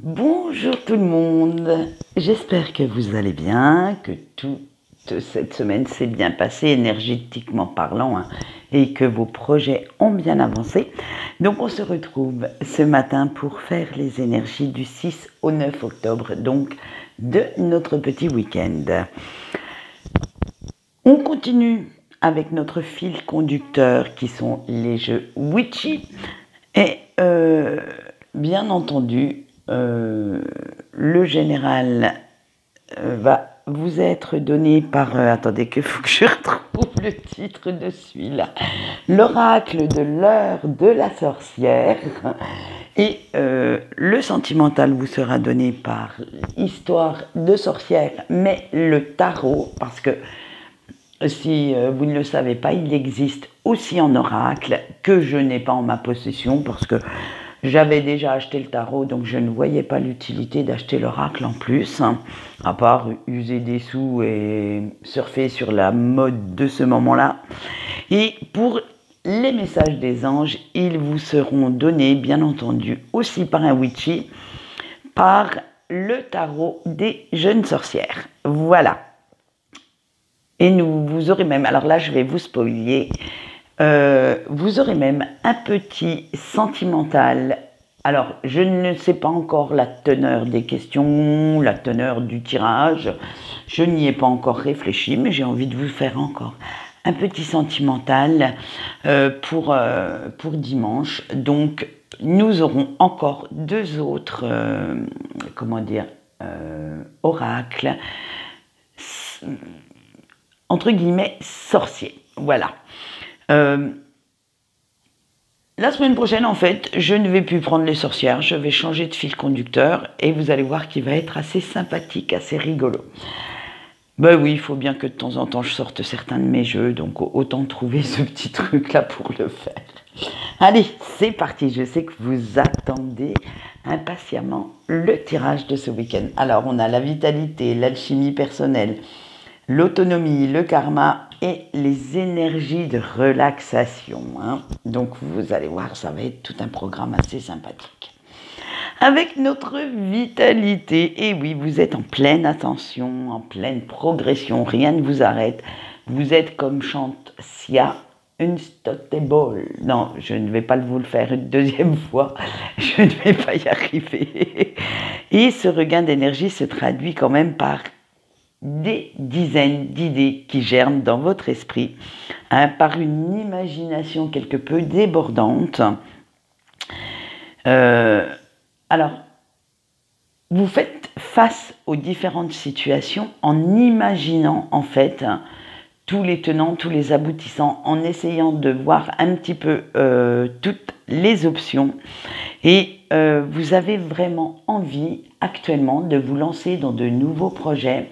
Bonjour tout le monde, j'espère que vous allez bien, que toute cette semaine s'est bien passée énergétiquement parlant et que vos projets ont bien avancé. Donc on se retrouve ce matin pour faire les énergies du 6 au 9 octobre, donc de notre petit week-end. On continue avec notre fil conducteur qui sont les jeux Witchy et bien entendu le général va vous être donné par... attendez qu'il faut que je retrouve le titre de celui-là. L'oracle de l'heure de la sorcière. Et le sentimental vous sera donné par Histoire de sorcière, mais le tarot, parce que si vous ne le savez pas, il existe aussi en oracle, que je n'ai pas en ma possession, parce que j'avais déjà acheté le tarot, donc je ne voyais pas l'utilité d'acheter l'oracle en plus, à part user des sous et surfer sur la mode de ce moment-là. Et pour les messages des anges, ils vous seront donnés, bien entendu, aussi par un witchy, par le tarot des jeunes sorcières. Voilà. Et vous aurez même, alors là je vais vous spoiler, vous aurez même un petit sentimental. Alors je ne sais pas encore la teneur des questions, la teneur du tirage, je n'y ai pas encore réfléchi, mais j'ai envie de vous faire encore un petit sentimental pour dimanche. Donc nous aurons encore deux autres, oracles, entre guillemets, sorciers. Voilà. La semaine prochaine, en fait, je ne vais plus prendre les sorcières, je vais changer de fil conducteur et vous allez voir qu'il va être assez sympathique, assez rigolo. Ben oui, il faut bien que de temps en temps je sorte certains de mes jeux, donc autant trouver ce petit truc-là pour le faire. Allez, c'est parti, je sais que vous attendez impatiemment le tirage de ce week-end. Alors, on a la vitalité, l'alchimie personnelle, l'autonomie, le karma et les énergies de relaxation. Donc vous allez voir, ça va être tout un programme assez sympathique. Avec notre vitalité, et oui, vous êtes en pleine ascension, en pleine progression, rien ne vous arrête. Vous êtes comme chante Sia, unstoppable. Non, je ne vais pas vous le faire une deuxième fois, je ne vais pas y arriver. Et ce regain d'énergie se traduit quand même par des dizaines d'idées qui germent dans votre esprit, par une imagination quelque peu débordante. Alors, vous faites face aux différentes situations en imaginant en fait tous les tenants, tous les aboutissants, en essayant de voir un petit peu toutes les options. Et vous avez vraiment envie actuellement de vous lancer dans de nouveaux projets,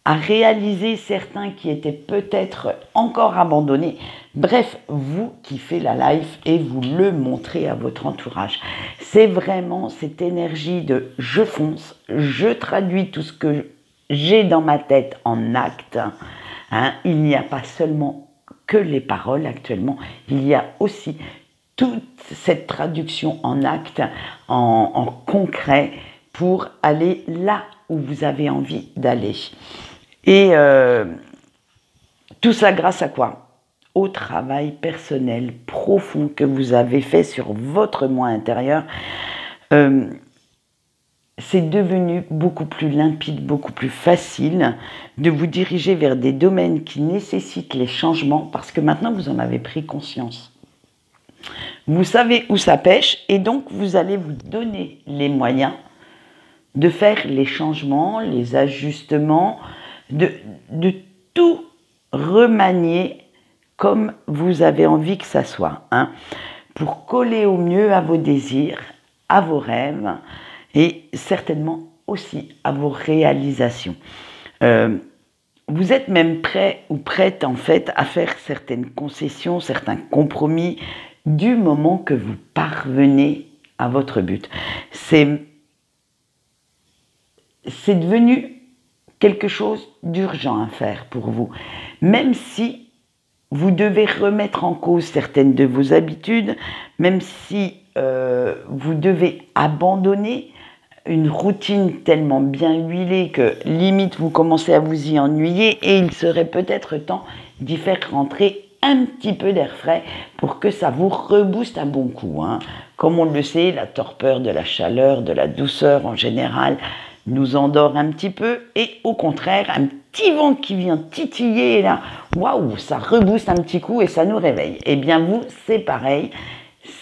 à réaliser certains qui étaient peut-être encore abandonnés. Bref, vous kiffez la life et vous le montrez à votre entourage. C'est vraiment cette énergie de je fonce, je traduis tout ce que j'ai dans ma tête en actes. Il n'y a pas seulement que les paroles actuellement, il y a aussi toute cette traduction en actes, en concret, pour aller là où vous avez envie d'aller. Et tout ça grâce à quoi? Au travail personnel profond que vous avez fait sur votre moi intérieur. C'est devenu beaucoup plus limpide, beaucoup plus facile de vous diriger vers des domaines qui nécessitent les changements parce que maintenant vous en avez pris conscience. Vous savez où ça pêche et donc vous allez vous donner les moyens de faire les changements, les ajustements, de tout remanier comme vous avez envie que ça soit, pour coller au mieux à vos désirs, à vos rêves et certainement aussi à vos réalisations. Vous êtes même prêt ou prête en fait à faire certaines concessions, certains compromis du moment que vous parvenez à votre but. C'est devenu quelque chose d'urgent à faire pour vous, même si vous devez remettre en cause certaines de vos habitudes, même si vous devez abandonner une routine tellement bien huilée que limite vous commencez à vous y ennuyer et il serait peut-être temps d'y faire rentrer un petit peu d'air frais pour que ça vous rebooste un bon coup. Hein. Comme on le sait, la torpeur de la chaleur, de la douceur en général nous endort un petit peu et au contraire, un petit vent qui vient titiller là, waouh, ça rebooste un petit coup et ça nous réveille. Eh bien vous, c'est pareil,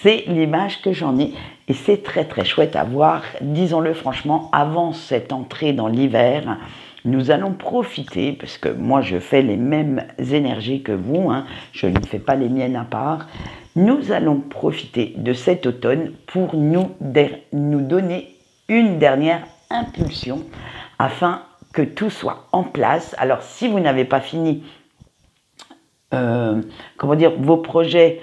c'est l'image que j'en ai et c'est très très chouette à voir. Disons-le franchement, avant cette entrée dans l'hiver, nous allons profiter, parce que moi je fais les mêmes énergies que vous, hein, je ne fais pas les miennes à part, nous allons profiter de cet automne pour nous donner une dernière impulsion afin que tout soit en place. Alors si vous n'avez pas fini vos projets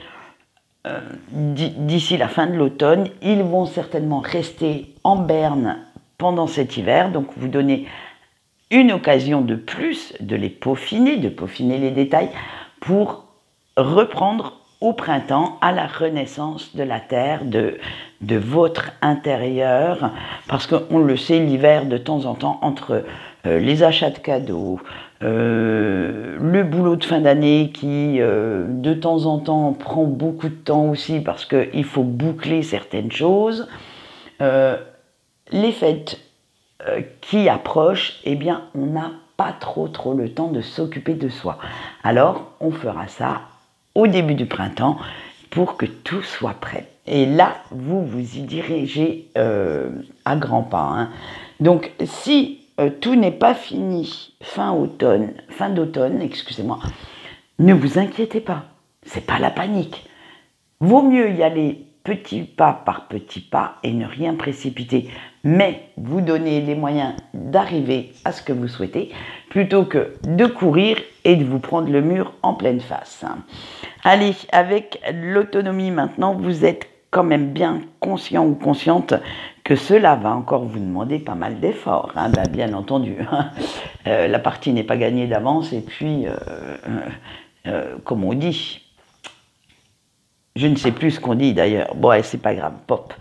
d'ici la fin de l'automne, ils vont certainement rester en berne pendant cet hiver, donc vous donnez une occasion de plus de les peaufiner, de peaufiner les détails pour reprendre au printemps, à la renaissance de la terre, de votre intérieur, parce qu'on le sait, l'hiver de temps en temps, entre les achats de cadeaux, le boulot de fin d'année qui de temps en temps prend beaucoup de temps aussi parce qu'il faut boucler certaines choses, les fêtes qui approchent, eh bien on n'a pas trop le temps de s'occuper de soi. Alors on fera ça au début du printemps pour que tout soit prêt. Et là, vous vous y dirigez à grands pas. Hein. Donc, si tout n'est pas fini fin d'automne, excusez-moi, ne vous inquiétez pas. C'est pas la panique. Vaut mieux y aller petit pas par petit pas et ne rien précipiter, mais vous donner les moyens d'arriver à ce que vous souhaitez, plutôt que de courir et de vous prendre le mur en pleine face. Allez, avec l'autonomie maintenant, vous êtes quand même bien conscient ou consciente que cela va encore vous demander pas mal d'efforts, hein, bien entendu. La partie n'est pas gagnée d'avance et puis, comme on dit, je ne sais plus ce qu'on dit d'ailleurs. Bon, c'est pas grave, pop.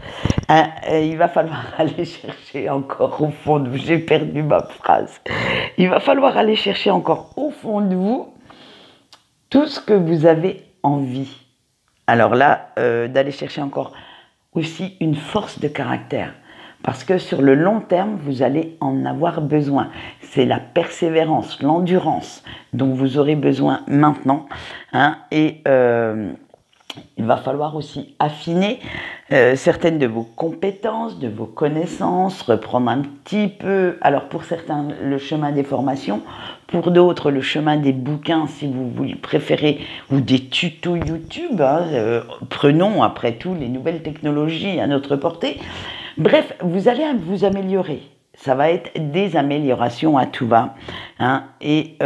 Il va falloir aller chercher encore au fond de vous. J'ai perdu ma phrase. Il va falloir aller chercher encore au fond de vous tout ce que vous avez envie. Alors là, d'aller chercher encore aussi une force de caractère. Parce que sur le long terme, vous allez en avoir besoin. C'est la persévérance, l'endurance dont vous aurez besoin maintenant. Hein, et il va falloir aussi affiner certaines de vos compétences, de vos connaissances, reprendre un petit peu, alors pour certains, le chemin des formations, pour d'autres, le chemin des bouquins, si vous préférez, ou des tutos YouTube. Hein, prenons, après tout, les nouvelles technologies à notre portée. Bref, vous allez vous améliorer. Ça va être des améliorations à tout va. Hein, et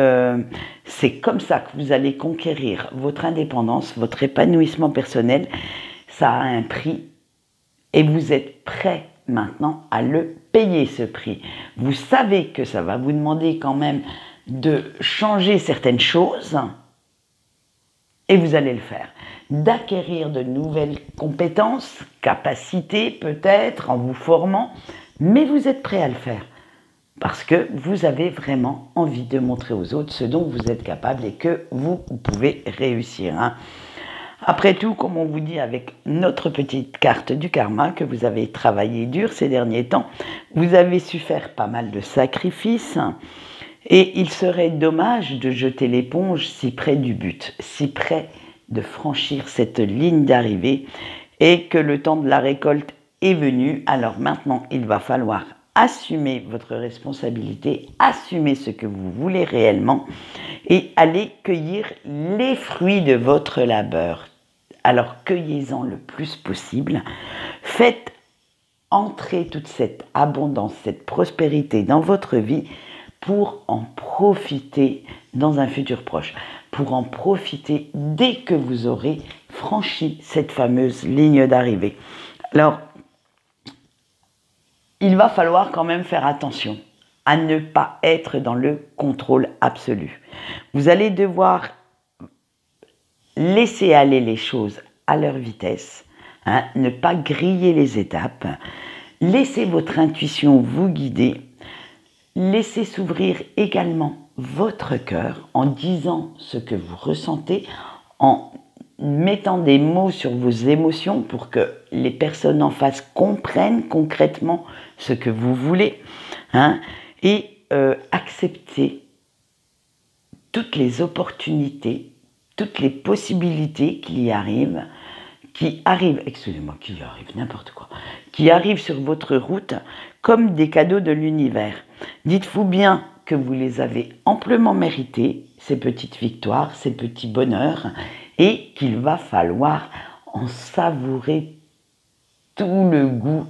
c'est comme ça que vous allez conquérir votre indépendance, votre épanouissement personnel. Ça a un prix et vous êtes prêt maintenant à le payer, ce prix. Vous savez que ça va vous demander quand même de changer certaines choses et vous allez le faire. D'acquérir de nouvelles compétences, capacités peut-être en vous formant, mais vous êtes prêt à le faire. Parce que vous avez vraiment envie de montrer aux autres ce dont vous êtes capable et que vous pouvez réussir. Hein. Après tout, comme on vous dit avec notre petite carte du karma, que vous avez travaillé dur ces derniers temps, vous avez su faire pas mal de sacrifices et il serait dommage de jeter l'éponge si près du but, si près de franchir cette ligne d'arrivée et que le temps de la récolte est venu. Alors maintenant, il va falloir assumer votre responsabilité, assumer ce que vous voulez réellement et aller cueillir les fruits de votre labeur. Alors cueillez-en le plus possible, faites entrer toute cette abondance, cette prospérité dans votre vie pour en profiter dans un futur proche, pour en profiter dès que vous aurez franchi cette fameuse ligne d'arrivée. Alors, il va falloir quand même faire attention à ne pas être dans le contrôle absolu. Vous allez devoir laisser aller les choses à leur vitesse, hein, ne pas griller les étapes, Laissez votre intuition vous guider. Laissez s'ouvrir également votre cœur en disant ce que vous ressentez, en mettant des mots sur vos émotions pour que les personnes en face comprennent concrètement ce que vous voulez, hein, et accepter toutes les opportunités, toutes les possibilités qui arrivent, excusez-moi, n'importe quoi, qui arrivent sur votre route comme des cadeaux de l'univers. Dites-vous bien que vous les avez amplement mérités, ces petites victoires, ces petits bonheurs, et qu'il va falloir en savourer tout le goût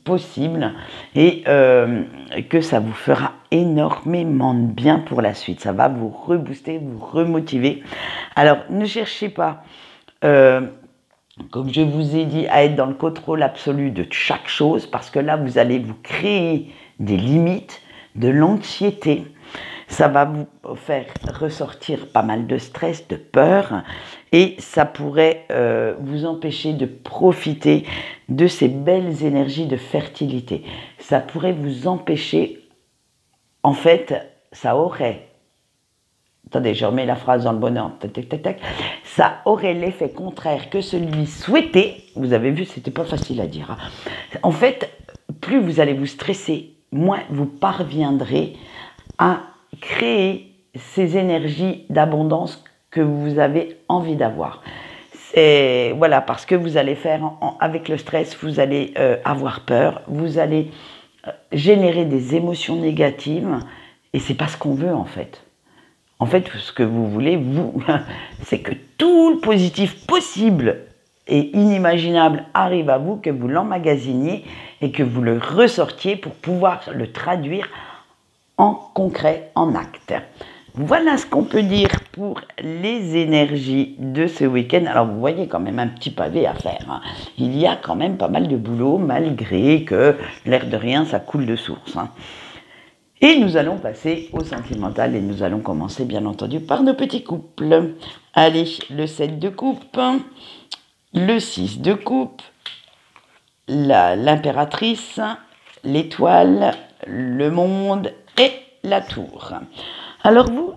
possible et que ça vous fera énormément de bien pour la suite. Ça va vous rebooster, vous remotiver. Alors, ne cherchez pas, comme je vous ai dit, à être dans le contrôle absolu de chaque chose, parce que là, vous allez vous créer des limites, de l'anxiété. Ça va vous faire ressortir pas mal de stress, de peur, et ça pourrait vous empêcher de profiter de ces belles énergies de fertilité. Ça pourrait vous empêcher, en fait, ça aurait, attendez, je remets la phrase dans le bon ordre, ça aurait l'effet contraire que celui souhaité. Vous avez vu, c'était pas facile à dire, hein. En fait, plus vous allez vous stresser, moins vous parviendrez à créer ces énergies d'abondance que vous avez envie d'avoir. Voilà, parce que vous allez faire, avec le stress, vous allez avoir peur, vous allez générer des émotions négatives, et c'est pas ce qu'on veut en fait. En fait, ce que vous voulez, c'est que tout le positif possible et inimaginable arrive à vous, que vous l'emmagasiniez et que vous le ressortiez pour pouvoir le traduire en concret, en acte. Voilà ce qu'on peut dire pour les énergies de ce week-end. Alors vous voyez quand même un petit pavé à faire, hein. Il y a quand même pas mal de boulot, malgré que l'air de rien, ça coule de source, hein. Et nous allons passer au sentimental et nous allons commencer bien entendu par nos petits couples. Allez, le 7 de coupe, le 6 de coupe, l'impératrice, l'étoile, le monde et la tour. Alors vous,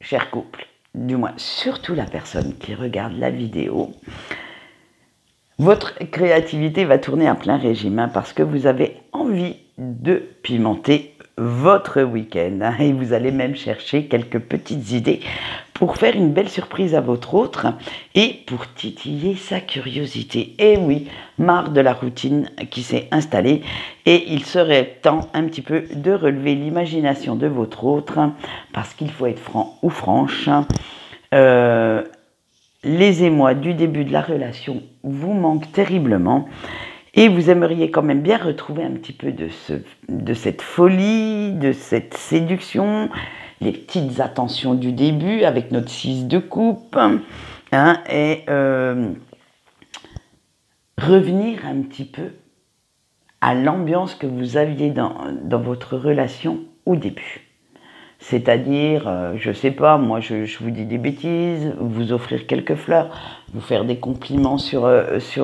cher couple, du moins surtout la personne qui regarde la vidéo, votre créativité va tourner à plein régime, hein, parce que vous avez envie de pimenter votre week-end, hein, et vous allez même chercher quelques petites idées pour faire une belle surprise à votre autre et pour titiller sa curiosité. Et oui, marre de la routine qui s'est installée, et il serait temps un petit peu de relever l'imagination de votre autre, parce qu'il faut être franc ou franche. Les émois du début de la relation vous manquent terriblement, et vous aimeriez quand même bien retrouver un petit peu de cette folie, de cette séduction, les petites attentions du début avec notre 6 de coupe, hein, et revenir un petit peu à l'ambiance que vous aviez dans votre relation au début. C'est-à-dire, je sais pas, moi je vous dis des bêtises, vous offrir quelques fleurs, vous faire des compliments sur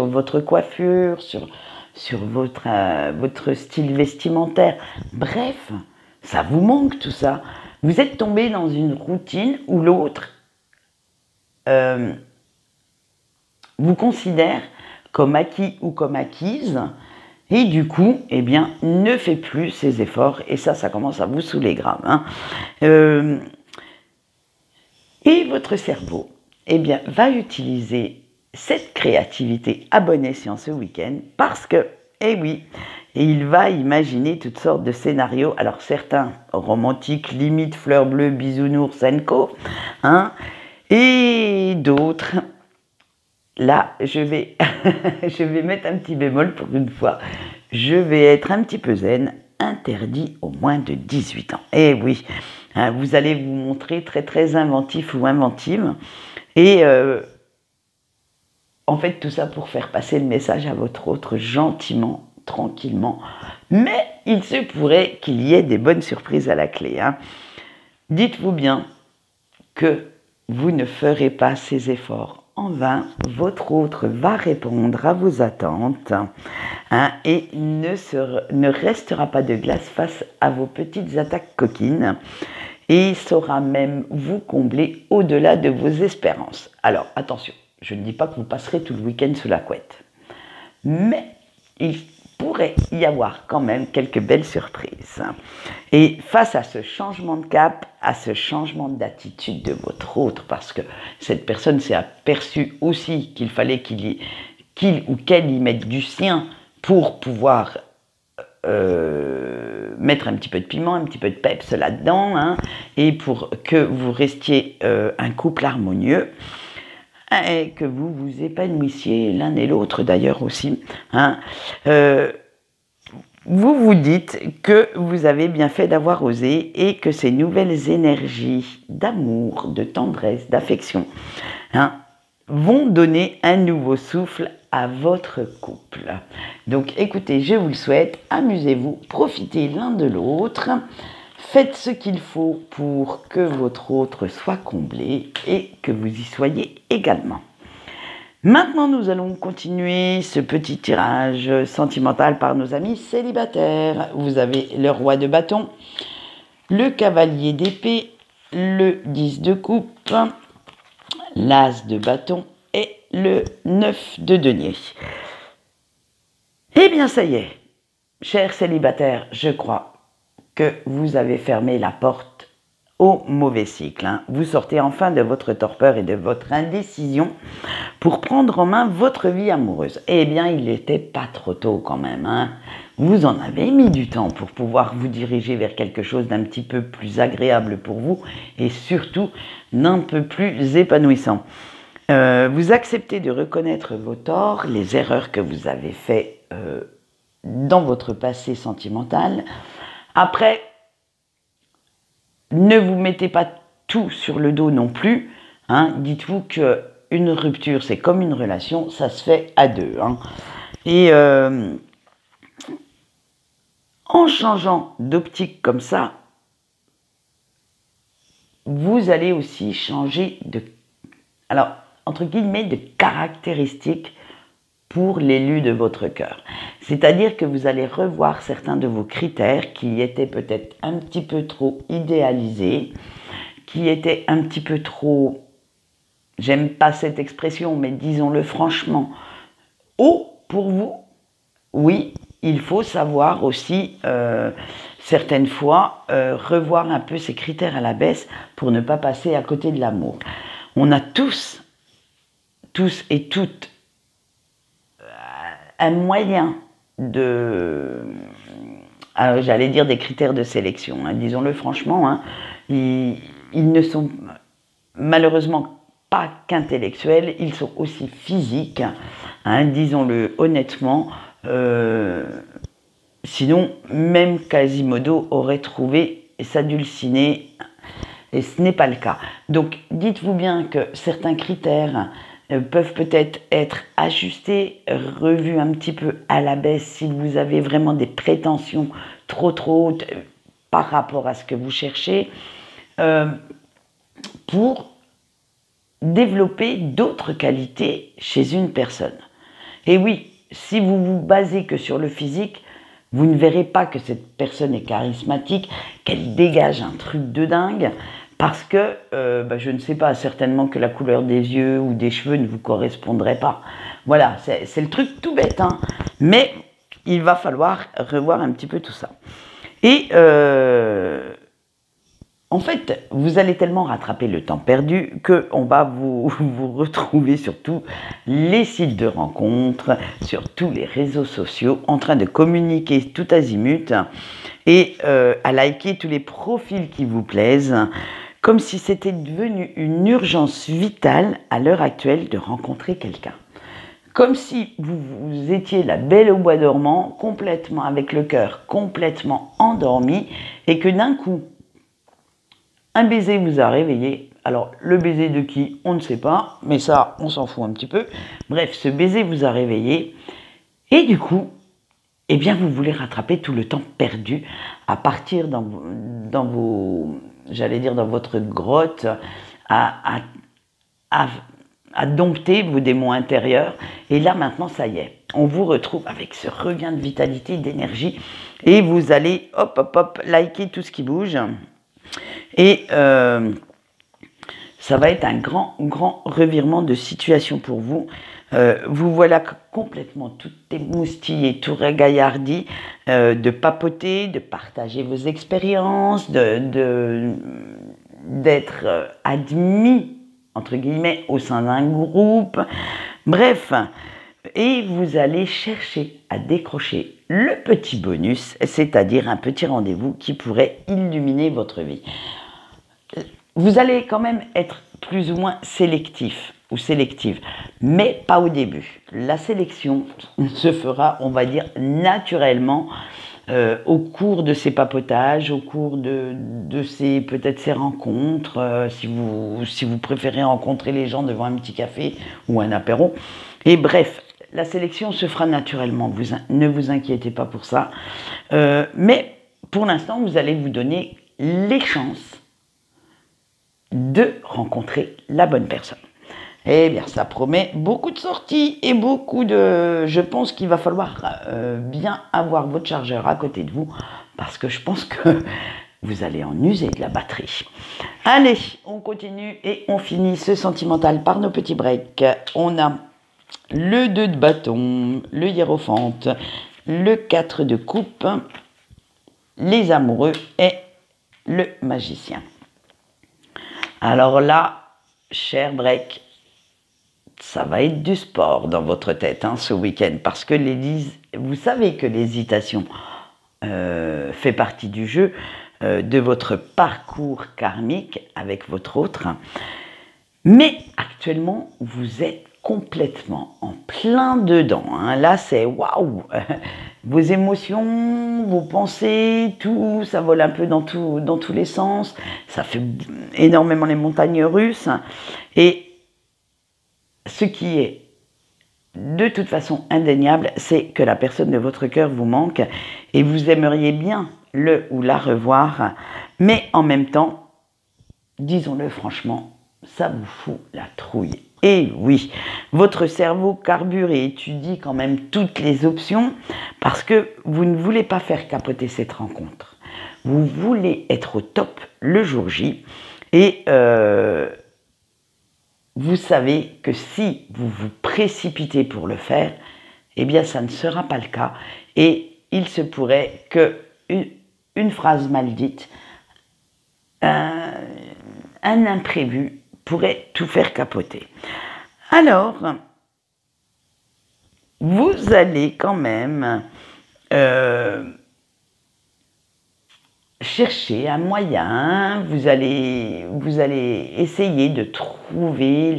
votre coiffure, sur votre style vestimentaire. Bref, ça vous manque tout ça. Vous êtes tombé dans une routine où l'autre vous considère comme acquis ou comme acquise, et du coup, eh bien, ne fait plus ses efforts, et ça commence à vous saouler grave, hein. Et votre cerveau, eh bien, va utiliser cette créativité à bon escient ce week-end, parce que, eh oui, et il va imaginer toutes sortes de scénarios, alors certains romantiques, limite fleurs bleues, bisounours, co, hein, et d'autres. Là, je vais mettre un petit bémol pour une fois. Je vais être un petit peu zen, interdit aux moins de 18 ans. Et oui, hein, vous allez vous montrer très très inventif ou inventive. Et en fait, tout ça pour faire passer le message à votre autre gentiment, tranquillement. Mais il se pourrait qu'il y ait des bonnes surprises à la clé, hein. Dites-vous bien que vous ne ferez pas ces efforts en vain, votre autre va répondre à vos attentes, hein, et ne restera pas de glace face à vos petites attaques coquines et saura même vous combler au-delà de vos espérances. Alors attention, je ne dis pas que vous passerez tout le week-end sous la couette, mais il pourrait y avoir quand même quelques belles surprises. Et face à ce changement de cap, à ce changement d'attitude de votre autre, parce que cette personne s'est aperçue aussi qu'il fallait qu'il ou qu'elle y mette du sien pour pouvoir mettre un petit peu de piment, un petit peu de peps là-dedans, hein, et pour que vous restiez un couple harmonieux, et que vous vous épanouissiez l'un et l'autre d'ailleurs aussi, hein. Vous vous dites que vous avez bien fait d'avoir osé et que ces nouvelles énergies d'amour, de tendresse, d'affection, hein, vont donner un nouveau souffle à votre couple. Donc écoutez, je vous le souhaite, amusez-vous, profitez l'un de l'autre, faites ce qu'il faut pour que votre autre soit comblé et que vous y soyez également. Maintenant, nous allons continuer ce petit tirage sentimental par nos amis célibataires. Vous avez le roi de bâton, le cavalier d'épée, le 10 de coupe, l'as de bâton et le 9 de denier. Eh bien, ça y est, chers célibataires, je crois que vous avez fermé la porte au mauvais cycle, hein. Vous sortez enfin de votre torpeur et de votre indécision pour prendre en main votre vie amoureuse. Eh bien, il n'était pas trop tôt quand même, hein. Vous en avez mis du temps pour pouvoir vous diriger vers quelque chose d'un petit peu plus agréable pour vous et surtout d'un peu plus épanouissant. Vous acceptez de reconnaître vos torts, les erreurs que vous avez faites dans votre passé sentimental. Après, ne vous mettez pas tout sur le dos non plus, hein. Dites-vous qu'une rupture, c'est comme une relation, ça se fait à deux, hein. Et en changeant d'optique comme ça, vous allez aussi changer entre guillemets, de caractéristiques pour l'élu de votre cœur. C'est-à-dire que vous allez revoir certains de vos critères qui étaient peut-être un petit peu trop idéalisés, qui étaient un petit peu trop, j'aime pas cette expression, mais disons-le franchement, haut pour vous. Oui, il faut savoir aussi, certaines fois, revoir un peu ces critères à la baisse pour ne pas passer à côté de l'amour. On a tous et toutes, un moyen j'allais dire des critères de sélection, hein, disons-le franchement, hein, ils ne sont malheureusement pas qu'intellectuels, ils sont aussi physiques, hein, disons-le honnêtement, sinon même Quasimodo aurait trouvé sa Dulcinée, et ce n'est pas le cas. Donc dites-vous bien que certains critères peuvent peut-être être ajustés, revus un petit peu à la baisse si vous avez vraiment des prétentions trop hautes par rapport à ce que vous cherchez, pour développer d'autres qualités chez une personne. Et oui, si vous vous basez que sur le physique, vous ne verrez pas que cette personne est charismatique, qu'elle dégage un truc de dingue, parce que, je ne sais pas, certainement que la couleur des yeux ou des cheveux ne vous correspondrait pas. Voilà, c'est le truc tout bête, hein. Mais il va falloir revoir un petit peu tout ça. Et en fait, vous allez tellement rattraper le temps perdu qu'on va vous retrouver sur tous les sites de rencontres, sur tous les réseaux sociaux, en train de communiquer tout azimut et à liker tous les profils qui vous plaisent, comme si c'était devenu une urgence vitale à l'heure actuelle de rencontrer quelqu'un. Comme si vous étiez la belle au bois dormant, complètement avec le cœur complètement endormi, et que d'un coup, un baiser vous a réveillé. Alors, le baiser de qui, on ne sait pas, mais ça, on s'en fout un petit peu. Bref, ce baiser vous a réveillé, et du coup, eh bien, vous voulez rattraper tout le temps perdu à partir dans votre grotte, à à dompter vos démons intérieurs. Et là, maintenant, ça y est. On vous retrouve avec ce regain de vitalité, d'énergie. Et vous allez, hop, hop, hop, liker tout ce qui bouge. Et ça va être un grand, grand revirement de situation pour vous. Vous voilà complètement tout émoustillé, tout regaillardi, de papoter, de partager vos expériences, d'être admis, entre guillemets, au sein d'un groupe. Bref, et vous allez chercher à décrocher le petit bonus, c'est-à-dire un petit rendez-vous qui pourrait illuminer votre vie. Vous allez quand même être plus ou moins sélectif ou sélective, mais pas au début. La sélection se fera, on va dire, naturellement au cours de ces papotages, au cours de ces, peut-être ces rencontres, si vous préférez rencontrer les gens devant un petit café ou un apéro. Et bref, la sélection se fera naturellement, ne vous inquiétez pas pour ça. Mais pour l'instant, vous allez vous donner les chances de rencontrer la bonne personne. Eh bien, ça promet beaucoup de sorties et beaucoup de... Je pense qu'il va falloir bien avoir votre chargeur à côté de vous parce que je pense que vous allez en user de la batterie. Allez, on continue et on finit ce sentimental par nos petits breaks. On a le 2 de bâton, le hiérophante, le 4 de coupe, les amoureux et le magicien. Alors là, cher break, ça va être du sport dans votre tête ce week-end parce que vous savez que l'hésitation fait partie du jeu de votre parcours karmique avec votre autre. Mais actuellement, vous êtes complètement en plein dedans. Là, c'est waouh! Vos émotions, vos pensées, tout, ça vole un peu dans tous les sens. Ça fait énormément les montagnes russes. Et ce qui est de toute façon indéniable, c'est que la personne de votre cœur vous manque et vous aimeriez bien le ou la revoir. Mais en même temps, disons-le franchement, ça vous fout la trouille. Et oui, votre cerveau carbure et étudie quand même toutes les options parce que vous ne voulez pas faire capoter cette rencontre. Vous voulez être au top le jour J et vous savez que si vous vous précipitez pour le faire, eh bien ça ne sera pas le cas et il se pourrait que une phrase mal dite, un imprévu pourrait tout faire capoter. Alors, vous allez quand même chercher un moyen, vous allez essayer de trouver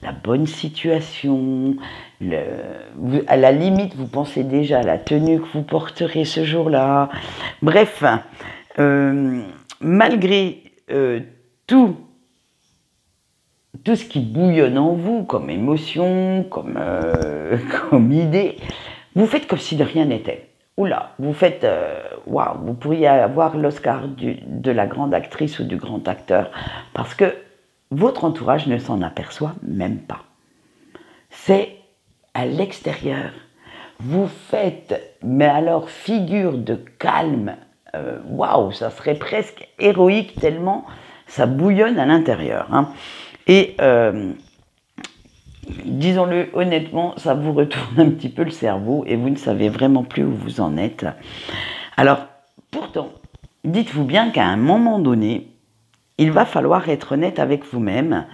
la bonne situation. À la limite, vous pensez déjà à la tenue que vous porterez ce jour-là. Bref, malgré tout ce qui bouillonne en vous, comme émotion, comme idée, vous faites comme si de rien n'était. Oula, vous faites, waouh, vous pourriez avoir l'Oscar de la grande actrice ou du grand acteur, parce que votre entourage ne s'en aperçoit même pas. C'est à l'extérieur. Vous faites, mais alors figure de calme, waouh, ça serait presque héroïque tellement ça bouillonne à l'intérieur. Et disons-le honnêtement, ça vous retourne un petit peu le cerveau et vous ne savez vraiment plus où vous en êtes. Alors, pourtant, dites-vous bien qu'à un moment donné, il va falloir être honnête avec vous-même,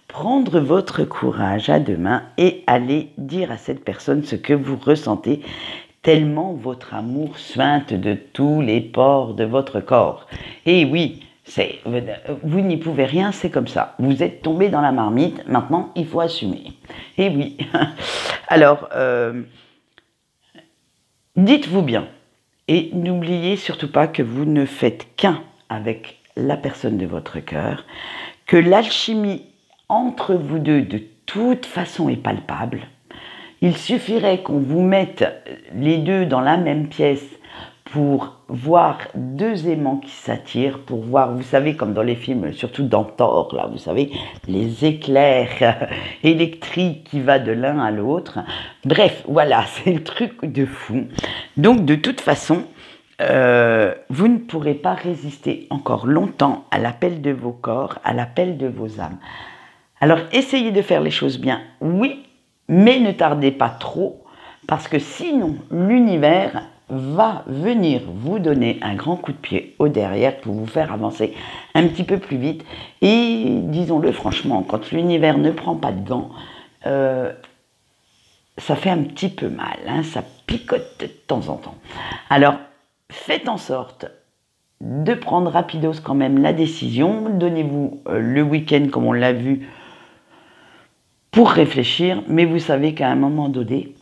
prendre votre courage à deux mains et aller dire à cette personne ce que vous ressentez, tellement votre amour suinte de tous les pores de votre corps. Et oui, vous n'y pouvez rien, c'est comme ça. Vous êtes tombé dans la marmite, maintenant il faut assumer. Et oui. Alors, dites-vous bien. Et n'oubliez surtout pas que vous ne faites qu'un avec la personne de votre cœur, que l'alchimie entre vous deux de toute façon est palpable. Il suffirait qu'on vous mette les deux dans la même pièce pour voir deux aimants qui s'attirent, pour voir, vous savez, comme dans les films, surtout dans Thor, là, vous savez, les éclairs électriques qui va de l'un à l'autre. Bref, voilà, c'est le truc de fou. Donc, de toute façon, vous ne pourrez pas résister encore longtemps à l'appel de vos corps, à l'appel de vos âmes. Alors, essayez de faire les choses bien, oui, mais ne tardez pas trop, parce que sinon, l'univers va venir vous donner un grand coup de pied au derrière pour vous faire avancer un petit peu plus vite. Et disons-le franchement, quand l'univers ne prend pas de gants, ça fait un petit peu mal, hein, ça picote de temps en temps. Alors, faites en sorte de prendre rapidos quand même la décision. Donnez-vous le week-end, comme on l'a vu, pour réfléchir. Mais vous savez qu'à un moment donné,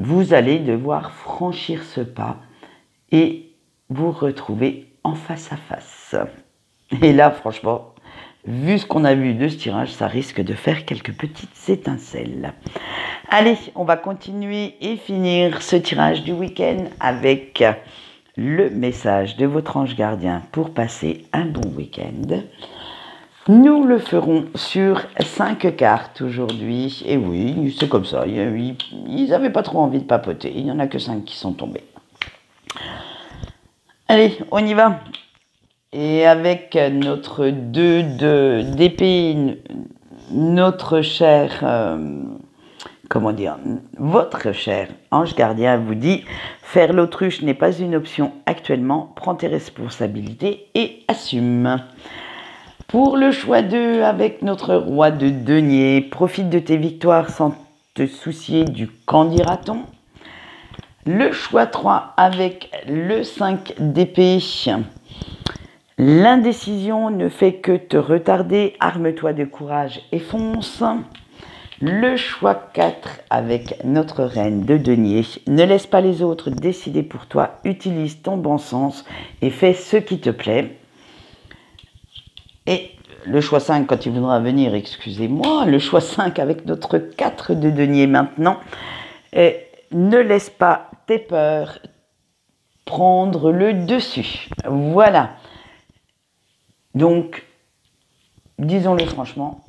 vous allez devoir franchir ce pas et vous retrouver en face à face. Et là, franchement, vu ce qu'on a vu de ce tirage, ça risque de faire quelques petites étincelles. Allez, on va continuer et finir ce tirage du week-end avec le message de votre ange gardien pour passer un bon week-end. Nous le ferons sur 5 cartes aujourd'hui. Et oui, c'est comme ça. Ils n'avaient pas trop envie de papoter. Il n'y en a que 5 qui sont tombés. Allez, on y va. Et avec notre 2 d'épée, notre cher, votre cher ange gardien vous dit « Faire l'autruche n'est pas une option actuellement. Prends tes responsabilités et assume. » Pour le choix 2, avec notre roi de denier, profite de tes victoires sans te soucier du qu'en dira-t-on. Le choix 3, avec le 5 d'épée, l'indécision ne fait que te retarder, arme-toi de courage et fonce. Le choix 4, avec notre reine de denier, ne laisse pas les autres décider pour toi, utilise ton bon sens et fais ce qui te plaît. Et le choix 5, quand il voudra venir, excusez-moi, le choix 5 avec notre 4 de denier maintenant, ne laisse pas tes peurs prendre le dessus. Voilà. Donc, disons-le franchement,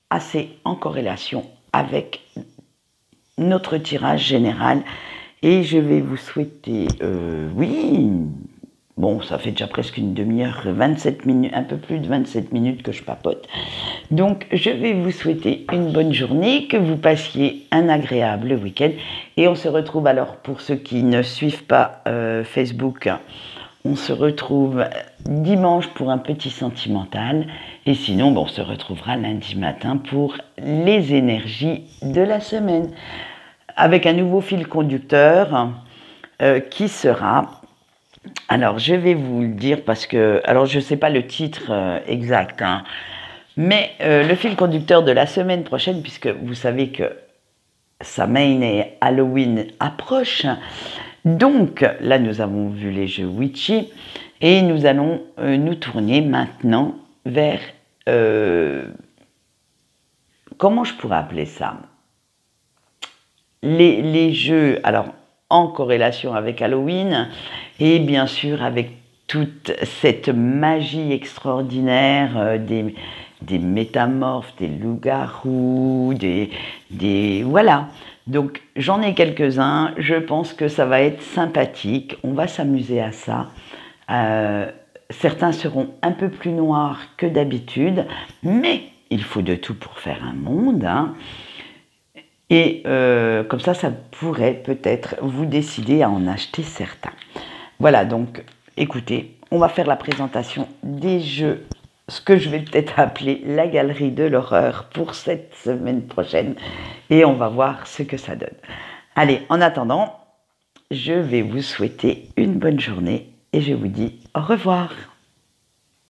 assez en corrélation avec notre tirage général. Et je vais vous souhaiter, bon, ça fait déjà presque une demi-heure, 27 minutes, un peu plus de 27 minutes que je papote. Donc, je vais vous souhaiter une bonne journée, que vous passiez un agréable week-end. Et on se retrouve alors, pour ceux qui ne suivent pas Facebook, on se retrouve dimanche pour un petit sentimental. Et sinon, bon, on se retrouvera lundi matin pour les énergies de la semaine. Avec un nouveau fil conducteur qui sera... Alors, je vais vous le dire parce que... Alors, je ne sais pas le titre exact, hein, mais le fil conducteur de la semaine prochaine, puisque vous savez que Samhain et Halloween approchent. Donc, là, nous avons vu les jeux Witchy et nous allons nous tourner maintenant vers... comment je pourrais appeler ça? Les jeux, alors, en corrélation avec Halloween et bien sûr avec toute cette magie extraordinaire des métamorphes, des loups-garous, voilà. Donc, j'en ai quelques-uns. Je pense que ça va être sympathique. On va s'amuser à ça. Certains seront un peu plus noirs que d'habitude, mais il faut de tout pour faire un monde, hein. Et comme ça pourrait peut-être vous décider à en acheter certains. Voilà, donc, écoutez, on va faire la présentation des jeux, ce que je vais peut-être appeler la galerie de l'horreur pour cette semaine prochaine. Et on va voir ce que ça donne. Allez, en attendant, je vais vous souhaiter une bonne journée et je vous dis au revoir.